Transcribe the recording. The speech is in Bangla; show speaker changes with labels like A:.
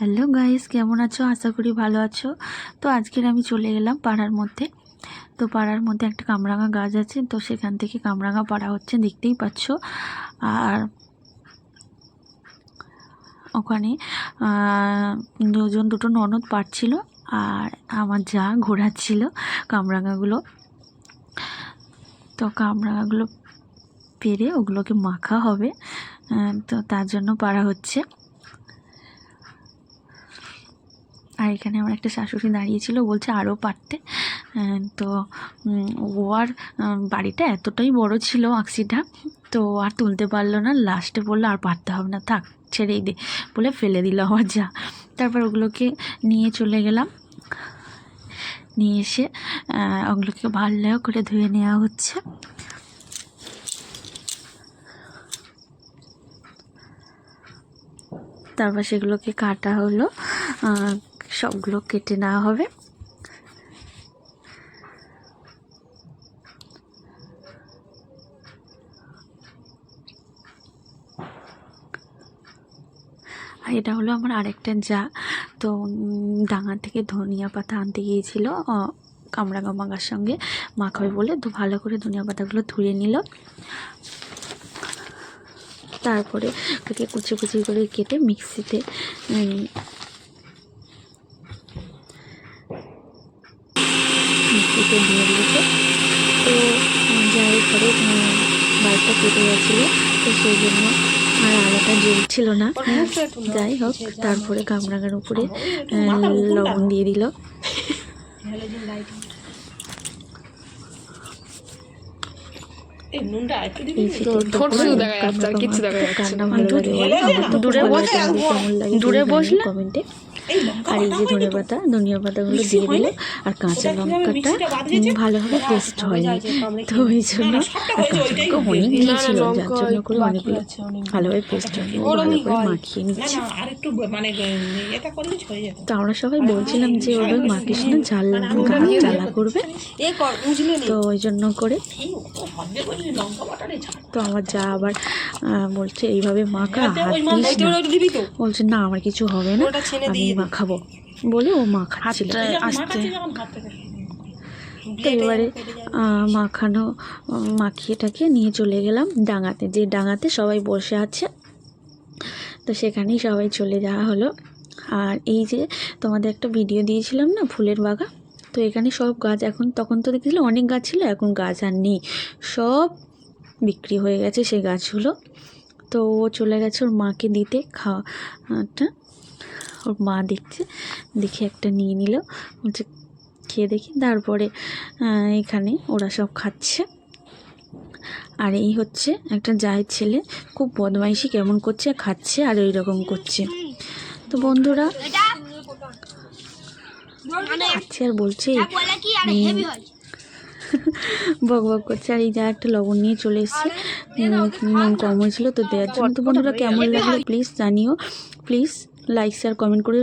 A: হ্যালো গাইস, কেমন আছো? আশা করি ভালো আছো। তো আজকের আমি চলে গেলাম পাড়ার মধ্যে। তো পাড়ার মধ্যে একটা কামরাঙা গাছ আছে, তো সেখান থেকে কামরাঙা পাড়া হচ্ছে, দেখতেই পাচ্ছ। আর ওখানে দুটো ননদ পাড়ছিল, আর আমার যা ঘোরাচ্ছিল কামরাঙাগুলো। তো কামরাঙাগুলো পেরে ওগুলোকে মাখা হবে, তো তার জন্য পাড়া হচ্ছে। আর এখানে আমার একটা শাশুড়ি দাঁড়িয়েছিল, বলছে আরও পারতে। তো ও আর বাড়িটা এতটাই বড় ছিল আঁকশিটা, তো আর তুলতে পারলো না। লাস্টে বললো আর পারতে হবে না, থাক ছেড়েই দে, বলে ফেলে দিল আমার যা। তারপর ওগুলোকে নিয়ে চলে গেলাম, নিয়ে এসে ওগুলোকে ভালো করে ধুয়ে নেওয়া হচ্ছে। তারপর সেগুলোকে কাটা হলো, সবগুলো কেটে নেওয়া হবে। আর এটা হলো আমার আরেকটা যা, তো ডাঙা থেকে ধনিয়া পাতা আনতে গিয়েছিল কামরাঙা মাখার সঙ্গে মাখাবে বলে। তো ভালো করে ধনিয়া পাতাগুলো ধুয়ে নিল, তারপরে ওকে কুচি কুচি করে কেটে মিক্সিতে দিয়ে দিয়েছে। তো যাই করে বাইকটা কেটে গেছিলো, তো সেই জন্য আর আলোটা জ্বলছিল না। যাই হোক, তারপরে কামরাঙার উপরে লবণ দিয়ে দিল। কমেন্টে। আর এই যে ধনিয়া পাতাগুলো দিয়ে দিল, আর কাঁচা লঙ্কাটা ভালোভাবে পেস্ট হয়নি, তো ওই জন্য আর কাঁচা লঙ্কা অনেক দিয়েছিল, যার জন্য করে অনেকগুলো ভালোভাবে পেস্ট হয়নি। ও ভালো করে মাখিয়ে নিচ্ছে। তো আমরা সবাই বলছিলাম যে ওভাবে মাখিস না, জ্বালা করবে, তো ওই জন্য করে। তো আমার যা আবার বলছে এইভাবে মাখা, হাত দিস না। বলছে না আমার কিছু হবে না, আমি মাখাবো বলে ও মাখাচ্ছিল আস্তে। তো এবারে মাখিয়েটাকে নিয়ে চলে গেলাম ডাঙাতে, যে ডাঙাতে সবাই বসে আছে, তো সেখানেই সবাই চলে যাওয়া হলো। আর এই যে তোমাদের একটা ভিডিও দিয়েছিলাম না, ফুলের বাগান, তো এখানে সব গাছ এখন, তখন তো দেখেছিল অনেক গাছ ছিল, এখন গাছ আর নেই, সব বিক্রি হয়ে গেছে সেই গাছগুলো। তো ও চলে গেছে ওর মাকে দিতে খাওয়াটা। ওর মা দেখে একটা নিয়ে নিল, বলছে খেয়ে দেখি। তারপরে এখানে ওরা সব খাচ্ছে। আর এই হচ্ছে একটা জায়ের ছেলে, খুব বদমাইশি কেমন করছে, খাচ্ছে আর ওই রকম করছে। তো বন্ধুরা খাচ্ছে আর বলছে বক বক করছে। আর এই যা একটা লবণ নিয়ে চলে এসছে, নুন কম হয়েছিল তো দেওয়ার জন্য। তো বন্ধুরা কেমন লাগলো প্লিজ জানিও, প্লিজ লাইক শেয়ার কমেন্ট করে।